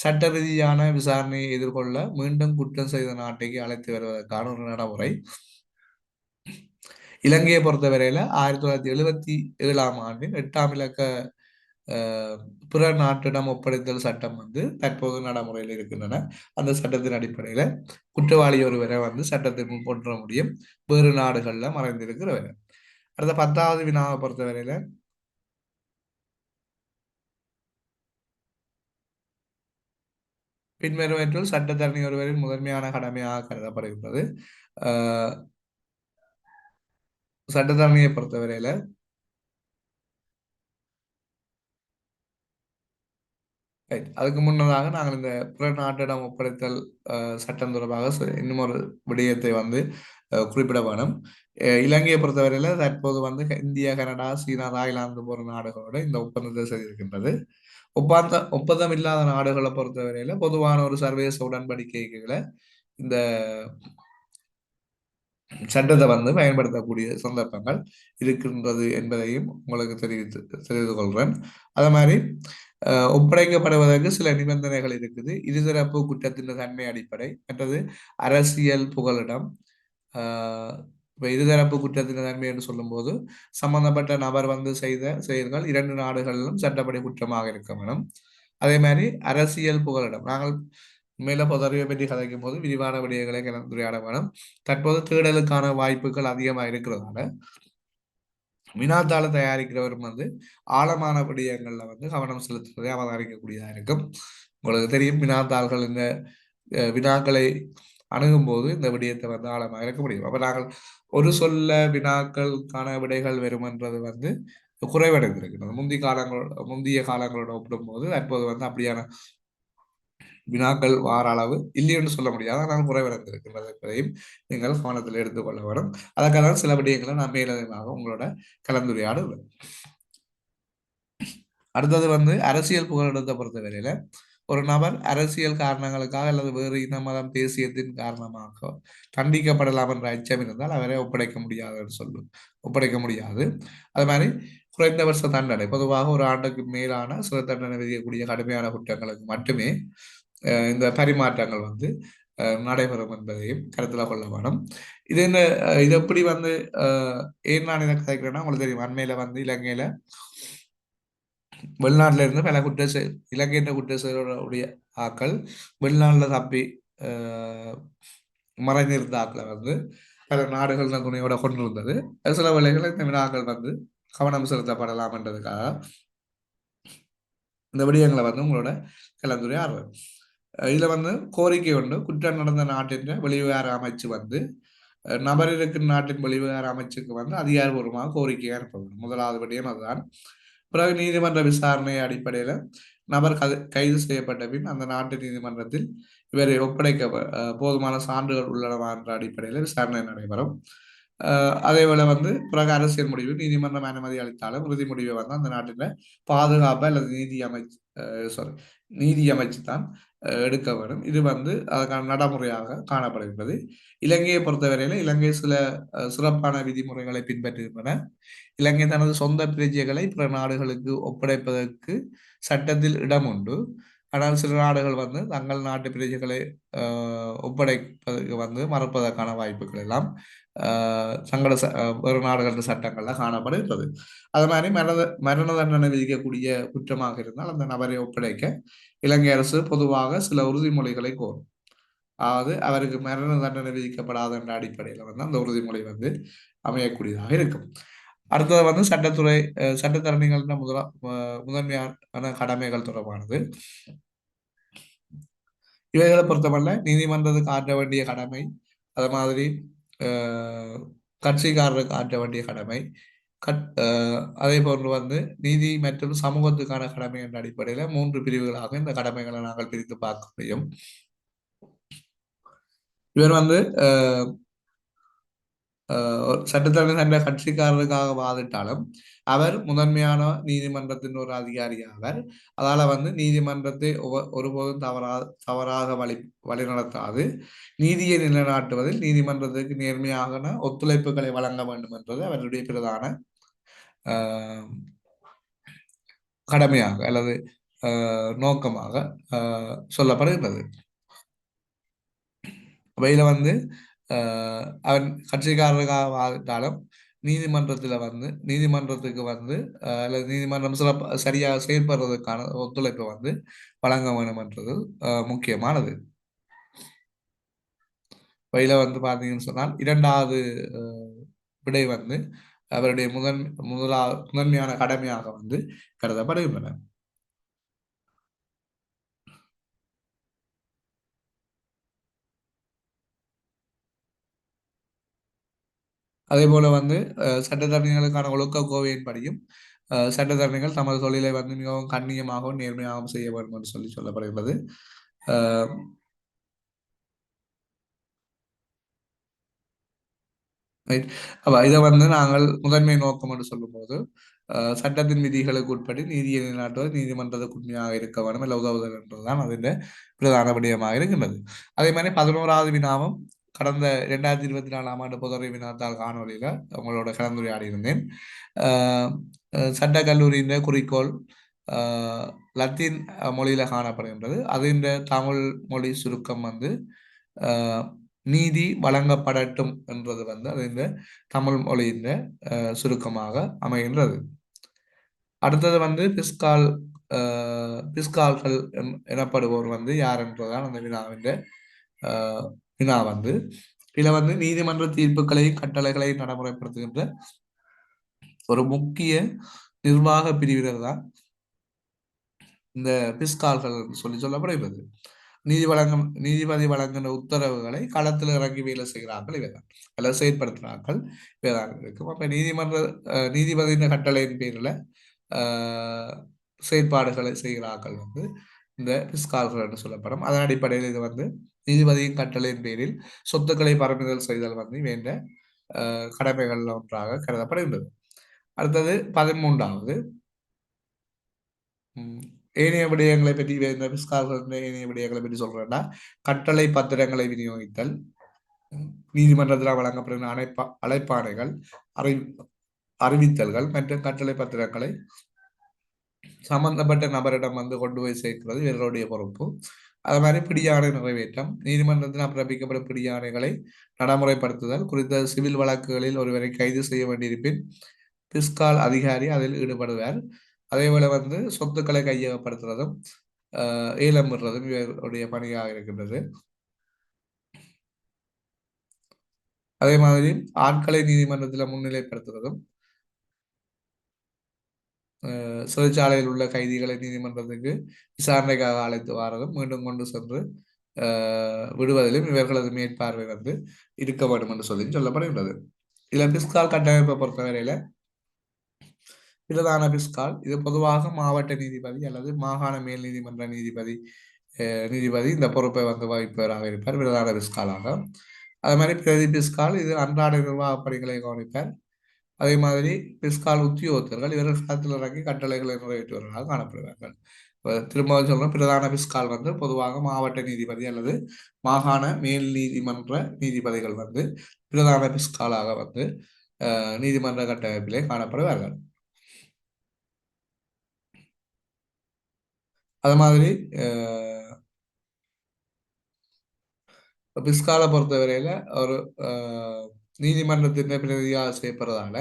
சட்ட ரீதியான விசாரணையை எதிர்கொள்ள மீண்டும் குற்றம் செய்த நாட்டுக்கு அழைத்து வருவதற்கான ஒரு நடைமுறை. இலங்கையை பொறுத்தவரையில 1977ஆம் ஆண்டின் 8ஆம் இலக்க பிற நாட்டிடம் ஒப்படைத்தல் சட்டம் வந்து தற்போது நடைமுறையில் இருக்கின்றன. அந்த சட்டத்தின் அடிப்படையில குற்றவாளி ஒருவரை வந்து சட்டத்திற்கு முன் கொண்டு வர முடியும் வேறு நாடுகள்ல மறைந்திருக்கிறவர். அடுத்த 10வது வினாவை பொறுத்தவரையில பின்வருவற்றில் சட்டத்தரணி ஒருவரின் முதன்மையான கடமையாக கருதப்படுகின்றது. சட்டத்தரணியை பொறுத்தவரையில அதுக்கு முன்னதாக நாங்கள் இந்த புற நாட்டிடம் ஒப்படைத்தல் சட்டம் தொடர்பாக இன்னும் ஒரு விடயத்தை வந்து குறிப்பிட வேணும். இலங்கையை பொறுத்தவரையில தற்போது வந்து இந்தியா, கனடா, சீனா, தாய்லாந்து போன்ற நாடுகளோடு இந்த ஒப்பந்தத்தை செய்திருக்கின்றது. ஒப்பந்தம் இல்லாத நாடுகளை பொறுத்தவரையில பொதுவான ஒரு சர்வதேச உடன்படிக்கைகளை இந்த சட்டத்தை வந்து பயன்படுத்தக்கூடிய சந்தர்ப்பங்கள் இருக்கின்றது என்பதையும் உங்களுக்கு தெரிவித்து கொள்கிறேன். அதே மாதிரி ஒப்படைக்கப்படுவதற்கு சில நிபந்தனைகள் இருக்குது. இருதரப்பு குற்றத்தின் தன்மை அடிப்படை, மற்றது அரசியல் புகலிடம். இப்போ இருதரப்பு குற்றத்தின் தன்மை என்று சொல்லும்போது சம்பந்தப்பட்ட நபர் வந்து செய்த செயல்கள் இரண்டு நாடுகளிலும் சட்டப்படி குற்றமாக இருக்க வேணும். அதே மாதிரி அரசியல் புகலிடம், நாங்கள் மேல பொதறிவை பற்றி கதைக்கும் போது விரிவான விடயங்களை கலந்துரையாட வேணும். தற்போது தேடலுக்கான வாய்ப்புகள் அதிகமாக இருக்கிறதால வினாத்தாள தயாரிக்கிறவரும் வந்து ஆழமான விடயங்கள்ல வந்து கவனம் செலுத்துவதை அவதானிக்கக்கூடியதாக இருக்கும். உங்களுக்கு தெரியும், வினாத்தாள்கள் இந்த வினாக்களை அணுகும் போது இந்த விடயத்தை வந்து ஆழமாக இருக்க முடியும். அப்ப நாங்கள் ஒரு சொல்ல வினாக்களுக்கான விடைகள் வருமென்றது வந்து குறைவடைந்திருக்கிறது. முந்தைய காலங்களோட ஒப்பிடும்போது தற்போது வந்து அப்படியான வினாக்கள் வார அளவு இல்லைன்னு சொல்ல முடியாது, ஆனால் குறைவடைந்திருக்கின்றது என்பதையும் நீங்கள் கவனத்தில் எடுத்துக்கொள்ள வரும். அதற்கான சில விடயங்களை நான் மேலதிகமாக உங்களோட கலந்துரையாடுவேன். அடுத்தது வந்து அரசியல் புகலிடத்தை பொறுத்தவரையில ஒரு நபர் அரசியல் காரணங்களுக்காக அல்லது வேறு இன மதம் தேசியத்தின் காரணமாக தண்டிக்கப்படலாம் என்ற அச்சம் இருந்தால் அவரை ஒப்படைக்க முடியாது. அது மாதிரி குறைந்தபட்ச தண்டனை, பொதுவாக ஒரு ஆண்டுக்கு மேலான சில தண்டனை விதிக்கக்கூடிய கடுமையான குற்றங்களுக்கு மட்டுமே இந்த பரிமாற்றங்கள் வந்து நடைபெறும் என்பதையும் கருத்தில் கொள்ள வேணும். இது எப்படி வந்து ஏன் நான் இதை கதைக்கிறேன்னா, உங்களுக்கு தெரியும், அண்மையில வந்து இலங்கையில வெளிநாட்டில இருந்து பல இலங்கையின் குற்றச்செயலுடைய ஆக்கள் வெளிநாட்டில் தப்பி மறைந்திருந்த ஆக்களை வந்து பல நாடுகள் துணையோட கொண்டிருந்தது. சில வேளைகளில் இந்த வினாக்கள் வந்து கவனம் செலுத்தப்படலாம் என்றதுக்காக இந்த விடயங்களை வந்து உங்களோட கலந்துரையாடுறேன். இதுல வந்து கோரிக்கை உண்டு. குற்றம் நடந்த நாட்டின் வெளிவிவகார அமைச்சு வந்து நபர் இருக்கிற நாட்டின் வெளிவிவகார அமைச்சுக்கு வந்து அதிகாரபூர்வமாக கோரிக்கையை அனுப்ப வேண்டும். முதலாவது விடயம் அதுதான். பிறகு நீதிமன்ற விசாரணை அடிப்படையில் நபர் கைது செய்யப்பட்ட பின் அந்த நாட்டு நீதிமன்றத்தில் இவரை ஒப்படைக்க போதுமான சான்றுகள் உள்ளனவா என்ற அடிப்படையில் விசாரணை நடைபெறும். அதே போல வந்து பிறகு அரசியல் முடிவு நீதிமன்றம் அனுமதி அளித்தாலும் இறுதி முடிவை வந்து அந்த நாட்டில் பாதுகாப்பு அல்லது நீதி அமைச்சு தான் எடுக்க வேண்டும். இது வந்து அதற்கான நடைமுறையாக காணப்படுகின்றது. இலங்கையை பொறுத்தவரையில இலங்கை சில சிறப்பான விதிமுறைகளை பின்பற்றுகின்றன. இலங்கை தனது சொந்த பிரஜைகளை பிற நாடுகளுக்கு ஒப்படைப்பதற்கு சட்டத்தில் இடம் உண்டு. ஆனால் சில நாடுகள் வந்து தங்கள் நாட்டு பிரஜைகளை ஒப்படைப்பதற்கு வந்து மறுப்பதற்கான வாய்ப்புகள் எல்லாம் தங்கள வேறு நாடுகளின் சட்டங்கள்ல காணப்படுகிறது. அது மாதிரி மரண தண்டனை விதிக்கக்கூடிய குற்றமாக இருந்தால் அந்த நபரை ஒப்படைக்க இலங்கை அரசு பொதுவாக சில உறுதிமொழிகளை கோரும். அதாவது அவருக்கு மரண தண்டனை விதிக்கப்படாத என்ற அடிப்படையில் வந்து அந்த உறுதிமொழி வந்து அமையக்கூடியதாக இருக்கும். அடுத்தது வந்து சட்டத்தரணிகள் முதன்மையான கடமைகள் தொடர்பானது. இவைகளை பொறுத்தவரை நீதிமன்றத்துக்கு ஆற்ற வேண்டிய கடமை, அது மாதிரி கட்சிக்காரருக்கு ஆற்ற வேண்டிய கடமை, அதே போன்று வந்து நீதி மற்றும் சமூகத்துக்கான கடமை என்ற அடிப்படையில 3 பிரிவுகளாக இந்த கடமைகளை நாங்கள் பிரித்து பார்க்க முடியும். இவர் வந்து சட்டத்தரணி தன்னை கட்சிக்காரருக்காக வாதிட்டாலும் அவர் முதன்மையான நீதிமன்றத்தின் ஒரு அதிகாரியாவர். அதால வந்து நீதிமன்றத்தை ஒருபோதும் தவறாக வழிநடத்தாது நீதியை நிலைநாட்டுவதில் நீதிமன்றத்துக்கு நேர்மையான ஒத்துழைப்புகளை வழங்க வேண்டும் என்பது அவருடைய பிரதான கடமையாக அல்லது நோக்கமாக சொல்லப்படுகின்றது. அவையில வந்து அவன் கட்சிக்காரருக்காக வாதிட்டாலும் நீதிமன்றத்துக்கு வந்து அல்லது நீதிமன்றம் சரியாக செயல்படுறதுக்கான ஒத்துழைப்பை வந்து வழங்க வேண்டும் என்றது முக்கியமானது. வகையில வந்து பார்த்தீங்கன்னு சொன்னால் இரண்டாவது விடை வந்து அவருடைய முதன்மையான கடமையாக வந்து கருதப்படுகின்றன. அதே போல வந்து சட்டத்தரணிகளுக்கான ஒழுக்க கோவையின்படியும் சட்டத்தரணிகள் தமது தொழிலை வந்து மிகவும் கண்ணியமாகவும் நேர்மையாகவும் செய்ய வேண்டும் என்று சொல்லப்படுகிறது. அப்ப இதை வந்து நாங்கள் முதன்மை நோக்கம் என்று சொல்லும்போது சட்டத்தின் விதிகளுக்கு உட்படி நீதியை நிலைநாட்டுவது நீதிமன்றத்துக்கு உண்மையாக இருக்க வேண்டும் இல்லை உதவுதல் என்றதுதான் அதன் பிரதான விடயமாக இருக்கின்றது. அதே மாதிரி 11வது வினாவும் கடந்த 2024 ஆண்டு பொதுறிவு வினாத்தாள் காணொலியில உங்களோட கலந்துரையாடி இருந்தேன். அஹ் சட்ட கல்லூரியின் குறிக்கோள் லத்தீன் மொழியில காணப்படுகின்றது. அதின் தமிழ் மொழி சுருக்கம் வந்து அஹ், நீதி வழங்கப்படட்டும் என்றது வந்து அது இந்த தமிழ் மொழியின் சுருக்கமாக அமைகின்றது. அடுத்தது வந்து பிஸ்கால்கள் எனப்படுவோர் வந்து யார் என்றுதான் அந்த வினாவின் வினா வந்து இதுல வந்து நீதிமன்ற தீர்ப்புகளை கட்டளைகளை நடைமுறைப்படுத்துகின்ற ஒரு முக்கிய நிர்வாக பிரிவினர் தான் இந்த பிஸ்கால்கள் சொல்லப்படுகிறது. நீதிபதி வழங்கின உத்தரவுகளை களத்தில் இறங்கி வேலை செய்கிறார்கள் இவைதான் அல்லது செயற்படுத்துகிறார்கள் இவைதான் இருக்கும். அப்ப நீதிபதியின் கட்டளையின் பேரில் செயற்பாடுகளை செய்கிறார்கள் வந்து இந்த பிஸ்கால்கள் என்று சொல்லப்படும். அதன் அடிப்படையில் இது வந்து நீதிபதியின் கட்டளையின் பேரில் சொத்துக்களை பறிமுதல் செய்தல் வந்து வேண்ட கடமைகள் ஒன்றாக கருதப்படுகின்றது. அடுத்தது 13வது ஏனைய விடயங்களை பற்றி இந்த பிஸ்கால்கள் ஏனைய விடயங்களை பற்றி சொல்றேன்னா கட்டளை பத்திரங்களை விநியோகித்தல், நீதிமன்றத்தில் வழங்கப்படும் அழைப்பாணைகள், அறிவித்தல்கள் மற்றும் கட்டளை பத்திரங்களை சம்பந்தப்பட்ட நபரிடம் வந்து கொண்டு போய் சேர்க்கிறது இவர்களுடைய பொறுப்பு. அது மாதிரி பிடியாணை நிறைவேற்றம், நீதிமன்றத்தில் பிறப்பிக்கப்படும் பிடியாணைகளை நடைமுறைப்படுத்துதல் குறித்த சிவில் வழக்குகளில் ஒருவரை கைது செய்ய வேண்டியிருப்பின் பிஸ்கால் அதிகாரி அதில் ஈடுபடுவார். அதேபோல வந்து சொத்துக்களை கையகப்படுத்துறதும் ஏலம் விடுறதும் இவருடைய பணியாக இருக்கின்றது. அதே மாதிரி ஆட்களை நீதிமன்றத்தில் முன்னிலைப்படுத்துறதும் சிறைச்சாலையில் உள்ள கைதிகளை நீதிமன்றத்துக்கு விசாரணைக்காக அழைத்து வாரதும் மீண்டும் கொண்டு சென்று விடுவதிலும் இவர்களது மேற்பார்வை வந்து இருக்க வேண்டும் என்று சொல்லப்படுகின்றது. இதுல பிஸ்கால் கட்டமைப்பை பொறுத்தவரையில பிரதான பிஸ்கால் இது பொதுவாக மாவட்ட நீதிபதி அல்லது மாகாண மேல் நீதிமன்ற நீதிபதி இந்த பொறுப்பை வந்து வகிப்பவராக இருப்பார் பிரதான பிஸ்காலாக. அதே மாதிரி பிரதி பிஸ்கால் இது அன்றாட நிர்வாக பணிகளை கவனிப்பார். அதே மாதிரி பிஸ்கால் உத்தியோகத்தர்கள் இவர்கள் களத்தில் இறங்கி கட்டளைகளை நிறைவேற்றுவர்களாக காணப்படுவார்கள். திரும்ப சொல்றோம், பிரதான பிஸ்கால் வந்து பொதுவாக மாவட்ட நீதிபதி அல்லது மாகாண மேல் நீதிமன்ற நீதிபதிகள் வந்து பிரதான பிஸ்காலாக வந்து நீதிமன்ற கட்டமைப்பிலே காணப்படுவார்கள். அது மாதிரி பிஸ்காலை பொறுத்தவரையில ஒரு நீதிமன்றத்தின் பிரதியாக செய்யப்படுறதால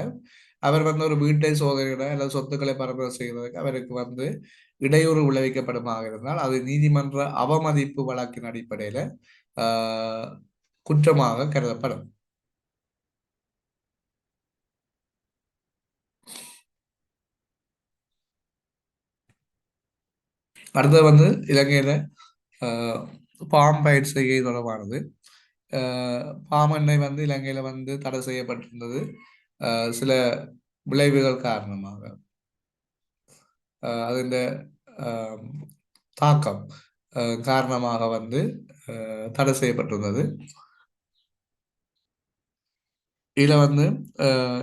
அவர் வந்து ஒரு வீட்டை சோதனையிட அல்லது சொத்துக்களை பரப்புரை செய்வதற்கு அவருக்கு வந்து இடையூறு விளைவிக்கப்படுமாக இருந்தால் அது நீதிமன்ற அவமதிப்பு வழக்கின் அடிப்படையில குற்றமாக கருதப்படும். அடுத்தது வந்து இலங்கையில பாம் பயிர் செய்கை தொடர்பானது. பாம் எண்ணெய் வந்து இலங்கையில வந்து தடை செய்யப்பட்டிருந்தது சில விளைவுகள் காரணமாக. அதின் தாக்கம் காரணமாக வந்து தடை செய்யப்பட்டிருந்தது. இதுல வந்து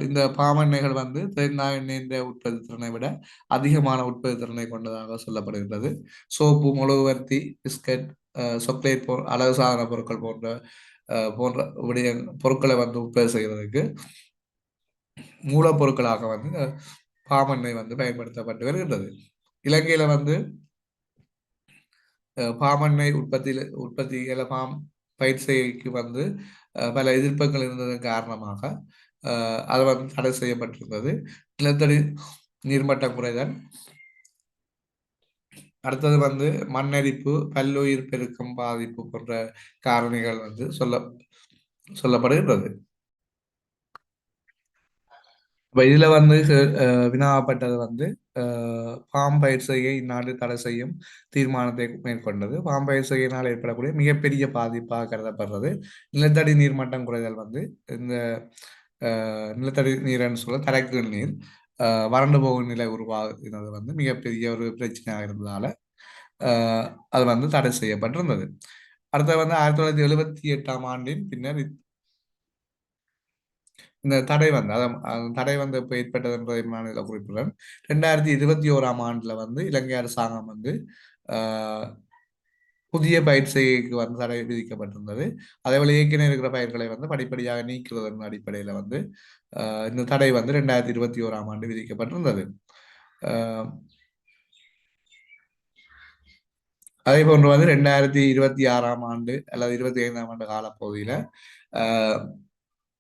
இந்த பாமெண்ணெய்கள் வந்து தேங்காய் எண்ணெயின் உற்பத்தி திறனை விட அதிகமான உற்பத்தி திறனை கொண்டதாக சொல்லப்படுகின்றது. சோப்பு, மெழுகுவர்த்தி, பிஸ்கட், சாக்லேட் அழகு சாதன பொருட்கள் போன்ற பொருட்களை வந்து உற்பத்தி செய்வதற்கு மூலப்பொருட்களாக வந்து பாமெண்ணெய் வந்து பயன்படுத்தப்பட்டு வருகின்றது. இலங்கையில வந்து பாமெண்ணெய் உற்பத்தியில பாம் பயிர் செய்கைக்கு வந்து பல எதிர்ப்புகள் இருந்ததன் காரணமாக அது வந்து தடை செய்யப்பட்டிருந்தது. நிலத்தடி நீர்மட்டம் குறைதல், அடுத்தது வந்து மண்ணரிப்பு, பல்லுயிர் பெருக்கம் பாதிப்பு போன்ற காரணிகள் வந்து சொல்லப்படுகின்றது. இதுல வந்து வினாப்பட்டது வந்து பாம் பயிர் செய்கை இந்நாடு தடை செய்யும் தீர்மானத்தை மேற்கொண்டது. பாம் பயிர் செய்கையினால் ஏற்படக்கூடிய மிகப்பெரிய பாதிப்பாக கருதப்படுறது நிலத்தடி நீர்மட்டம் குறைதல் வந்து இந்த நிலத்தடி நீர்ன்னு சொல்ல தரைக்கீழ் நீர் வறண்டு போகும் நிலை உருவாகுறது வந்து மிகப்பெரிய ஒரு பிரச்சனையாக இருந்ததால அது வந்து தடை செய்யப்பட்டிருந்தது. அடுத்த வந்து 1978 ஆண்டின் பின்னர் இந்த தடை வந்து தடை வந்து இப்போ ஏற்பட்டது என்பதை நான் இதில் குறிப்பிடுறேன். 2021 ஆண்டுல வந்து இலங்கை அரசாங்கம் வந்து புதிய பயிர் செய்கைக்கு வந்து தடை விதிக்கப்பட்டிருந்தது. அதேபோல ஏற்கனவே இருக்கிற பயிர்களை வந்து படிப்படியாக நீக்குவதன் அடிப்படையில் வந்து இந்த தடை வந்து 2021ஆம் ஆண்டு விதிக்கப்பட்டிருந்தது. அதே போன்று வந்து 2026ஆம் ஆண்டு அல்லது 25ஆம் ஆண்டு காலப்பகுதியில்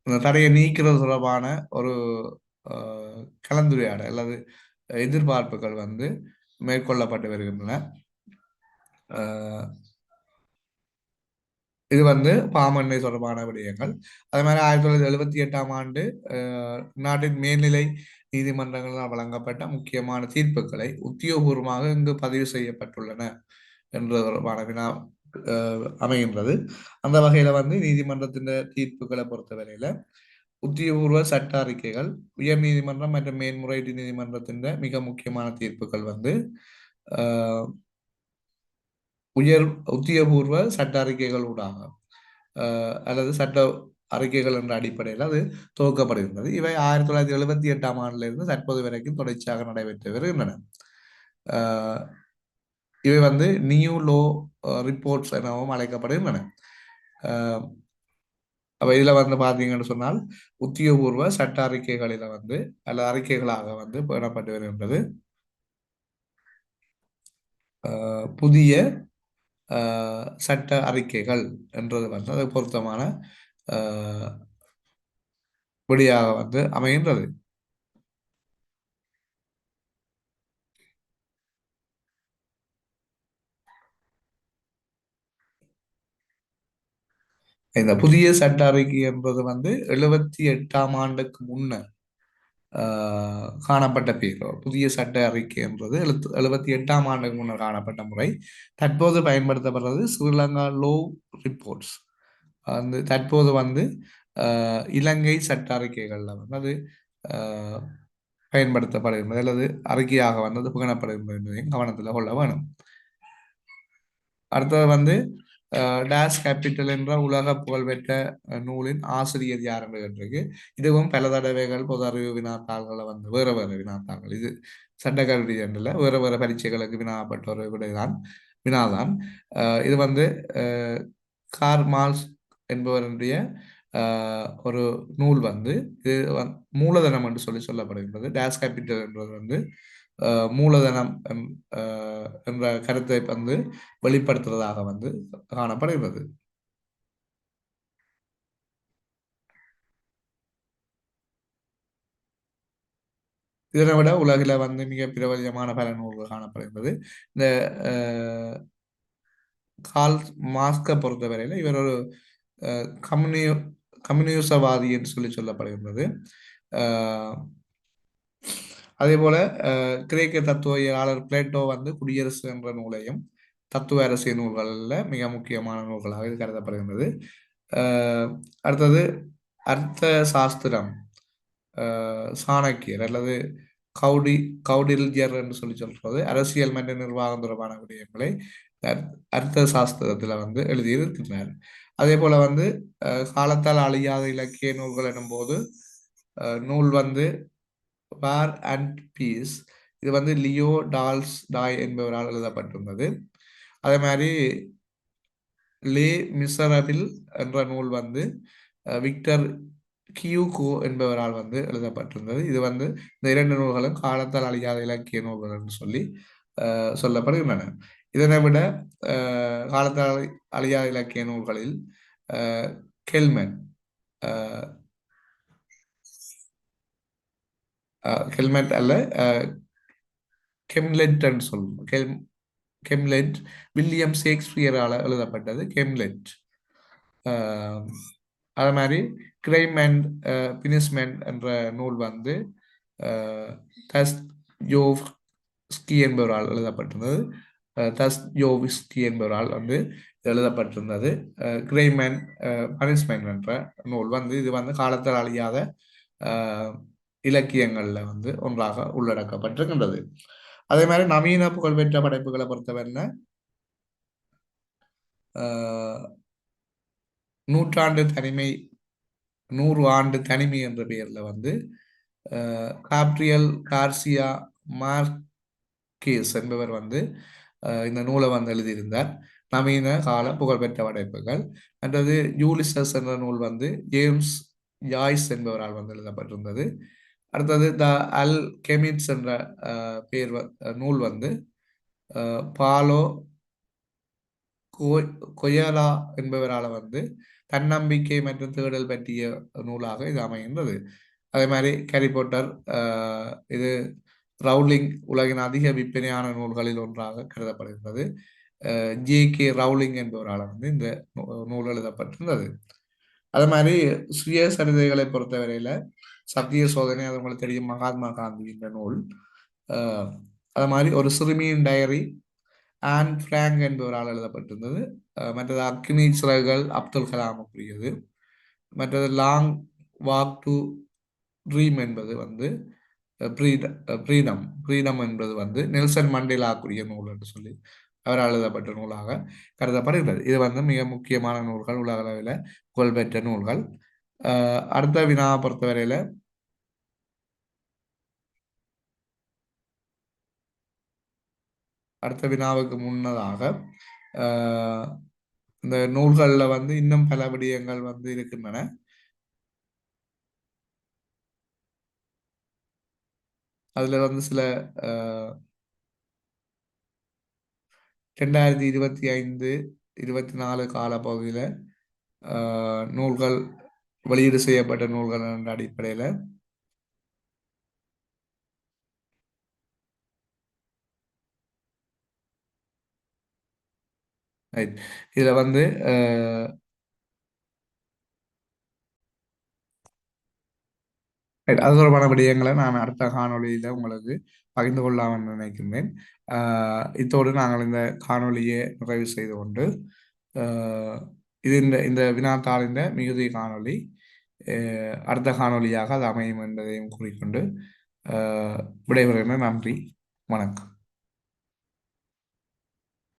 இந்த தடையை நீக்கிறது தொடர்பான ஒரு கலந்துரையாடல் அல்லது எதிர்பார்ப்புகள் வந்து மேற்கொள்ளப்பட்டு வருகின்றன. இது வந்து பாமண்ணை தொடர்பான விடயங்கள். அதே மாதிரி 1978ஆம் ஆண்டு நாட்டின் மேல்நிலை நீதிமன்றங்களால் வழங்கப்பட்ட முக்கியமான தீர்ப்புகளை உத்தியோகபூர்வமாக இங்கு பதிவு செய்யப்பட்டுள்ளன என்ற தொடர்பான வினா அமைகின்றது. அந்த வகையில வந்து நீதிமன்றத்தின் தீர்ப்புகளை பொறுத்தவரையில உத்தியோகபூர்வ சட்ட அறிக்கைகள், உயர் நீதிமன்றம் மற்றும் மேன்முறையீட்டு நீதிமன்றத்தின் மிக முக்கியமான தீர்ப்புகள் வந்து உத்தியோகபூர்வ சட்ட அறிக்கைகள் ஊடாக அல்லது சட்ட அறிக்கைகள் என்ற அடிப்படையில் அது துவக்கப்படுகின்றது. இவை 1978ஆம் ஆண்டிலிருந்து தற்போது வரைக்கும் தொடர்ச்சியாக நடைபெற்று வருகின்றன. இவை வந்து நியூ லோ ரிப்போர்ட்ஸ் எனவும் அழைக்கப்படுகின்றன. அப்ப இதுல வந்து பாத்தீங்கன்னு சொன்னால் உத்தியோகபூர்வ சட்ட அறிக்கைகளில வந்து அல்லது அறிக்கைகளாக வந்து பெறப்பட்டு வருகின்றது. புதிய சட்ட அறிக்கைகள் என்றது வந்து அது பொருத்தமான விடியாக வந்து அமைகின்றது. இந்த புதிய சட்ட அறிக்கை என்பது வந்து 78ஆம் ஆண்டுக்கு முன்னர் காணப்பட்ட பேர். புதிய சட்ட அறிக்கை என்பது 78ஆம் ஆண்டுக்கு முன்னர் காணப்பட்ட முறை தற்போது பயன்படுத்தப்படுறது ஸ்ரீலங்கா லோ ரிப்போர்ட்ஸ். வந்து தற்போது வந்து இலங்கை சட்ட அறிக்கைகள்ல வந்து அது பயன்படுத்தப்படுகின்றது அல்லது அறிக்கையாக வந்தது புகழப்படுகின்றது என்பதையும் கவனத்தில் கொள்ள வேணும். அடுத்தது வந்து டேஸ் கேபிட்டல் என்ற உலக புகழ்பெற்ற நூலின் ஆசிரியர் யார் என்று கேட்டிருக்கு. இதுவும் பல தடவைகள் பொது அறிவு வினாத்தாள்களை வந்து வேறு வேறு வினாத்தாள்கள், இது சட்டக்கல்வி என்றில் வேறு வேறு பரீட்சைகளுக்கு வினாப்பட்ட ஒரு வினாதான். இது வந்து கார் மால்ஸ் என்பவருடைய ஒரு நூல் வந்து இது மூலதனம் என்று சொல்லப்படுகின்றது. டேஸ் கேபிட்டல் என்பது வந்து மூலதனம் என்ற கருத்தை வந்து வெளிப்படுத்துவதாக வந்து காணப்படுகிறது. இதனை விட உலகில வந்து மிக பிரபலியமான பல நூல்கள் காணப்படுகிறது. இந்த கால் மாஸ்கை பொறுத்தவரையில இவர் ஒரு கம்யூனியோ கம்யூனிசவாதி என்று சொல்லப்படுகின்றது. அதே போல கிரேக்க தத்துவியலாளர் பிளேட்டோ வந்து குடியரசு என்ற நூலையும் தத்துவ அரசியல் நூல்களில் மிக முக்கியமான நூல்களாக இது கருதப்படுகின்றது. அடுத்தது அர்த்த சாஸ்திரம், சாணக்கியர் அல்லது கௌடில்யர் என்று சொல்றது அரசியல் மற்றும் நிர்வாகம் தொடர்பான விடயங்களை அர்த்த சாஸ்திரத்துல வந்து எழுதியிருக்கிறார். அதே போல வந்து காலத்தால் அழியாத இலக்கிய நூல்கள் எனும் போது நூல் வந்து வார் அண்ட் பீஸ், இது வந்து லியோ டால்ஸ் டாய் என்பவரால் எழுதப்பட்டுள்ளது. அதே மாதிரி லே மிசரபிள் என்ற நூல் வந்து விக்டர் கியூகோ என்பவரால் வந்து எழுதப்பட்டிருந்தது. இது வந்து இந்த இரண்டு நூல்களும் காலத்தால் அழியாத இலக்கிய நூல்கள் என்று சொல்லப்படுகின்றன. இதனை விட காலத்தால் அழியாத இலக்கிய நூல்களில் கெல்மென் ஹெல்மெட் அல்ல கெம்லெட் சொல்லுவோம். கெம்லெட் வில்லியம் ஷேக்ஸ்பியரால் எழுதப்பட்டது கெம்லெட். அது மாதிரி கிரைம் அண்ட் பினிஷ்மெண்ட் என்ற நூல் வந்து தஸ்யோவ்ஸ்கி என்பவரால் எழுதப்பட்டிருந்தது. தஸ்யோவ்ஸ்கி என்பவரால் வந்து எழுதப்பட்டிருந்தது. கிரைம் அண்ட் பனிஷ்மெண்ட் என்ற நூல் வந்து இது வந்து காலத்தால் அழியாத இலக்கியங்கள்ல வந்து ஒன்றாக உள்ளடக்கப்பட்டிருக்கின்றது. அதே மாதிரி நவீன புகழ்பெற்ற படைப்புகளை பொறுத்தவரை 100 ஆண்டு தனிமை என்ற பெயர்ல வந்து காப்ரியல் கார்சியா மார்கேஸ் என்பவர் வந்து இந்த நூலை வந்து எழுதியிருந்தார். நவீன கால புகழ்பெற்ற படைப்புகள். மற்றது யூலிசஸ் என்ற நூல் வந்து ஜேம்ஸ் ஜாய்ஸ் என்பவரால் வந்து எழுதப்பட்டிருந்தது. அடுத்தது த அல் கெமிட்ஸ் என்ற நூல் வந்து பாலோ கொயலா என்பவரால் வந்து தன்னம்பிக்கை மற்றும் தேடல் பற்றிய நூலாக இது அமைகின்றது. அதே மாதிரி ஹாரி பாட்டர் இது ரவுலிங் உலகின் அதிக விற்பனையான நூல்களில் ஒன்றாக கருதப்படுகின்றது. ஜே.கே. ரவுலிங் என்பவரால் வந்து இந்த நூல் எழுதப்பட்டிருந்தது. அதே மாதிரி சுயசரிதைகளை பொறுத்தவரையில சத்திய சோதனை, அது உங்களுக்கு தெரியும், மகாத்மா காந்தி என்ற நூல். அது மாதிரி ஒரு சிறுமியின் டயரி ஆன் பிராங்க் என்பவரால் எழுதப்பட்டிருந்தது. மற்றது அக்னி சிறகுகள் அப்துல் கலாமுக்குரியது. மற்றது லாங் வாக் டு ட்ரீம் என்பது வந்து ஃப்ரீடம் என்பது வந்து நெல்சன் மண்டேலாக்குரிய நூல் என்று சொல்லி அவரால் எழுதப்பட்ட நூலாக கருதப்படுகிறது. இது வந்து மிக முக்கியமான நூல்கள், உலக அளவில் புகழ்பெற்ற நூல்கள். அடுத்த வினாவை பொறுத்தவரையில அடுத்த வினாவுக்கு முன்னதாக இந்த நூல்களில் வந்து இன்னும் பல விடயங்கள் வந்து இருக்கின்றன. அதுல வந்து சில 2025 24 காலப்பகுதியில் நூல்கள் வெளியீடு செய்யப்பட்ட நூல்கள் என்ற அடிப்படையில் இதுல வந்து அது தொடர்பான விடயங்களை நான் அடுத்த காணொளியில உங்களுக்கு பகிர்ந்து கொள்ளலாம்னு நினைக்கின்றேன். இத்தோடு நாங்கள் இந்த காணொளியை நிறைவு செய்து கொண்டு இது இந்த வினாத்தாளின் மிகுதி காணொளி அடுத்த காணொளியாக அது அமையும் என்பதையும் கூறிக்கொண்டு விடைபெறுகிறேன். நன்றி, வணக்கம்.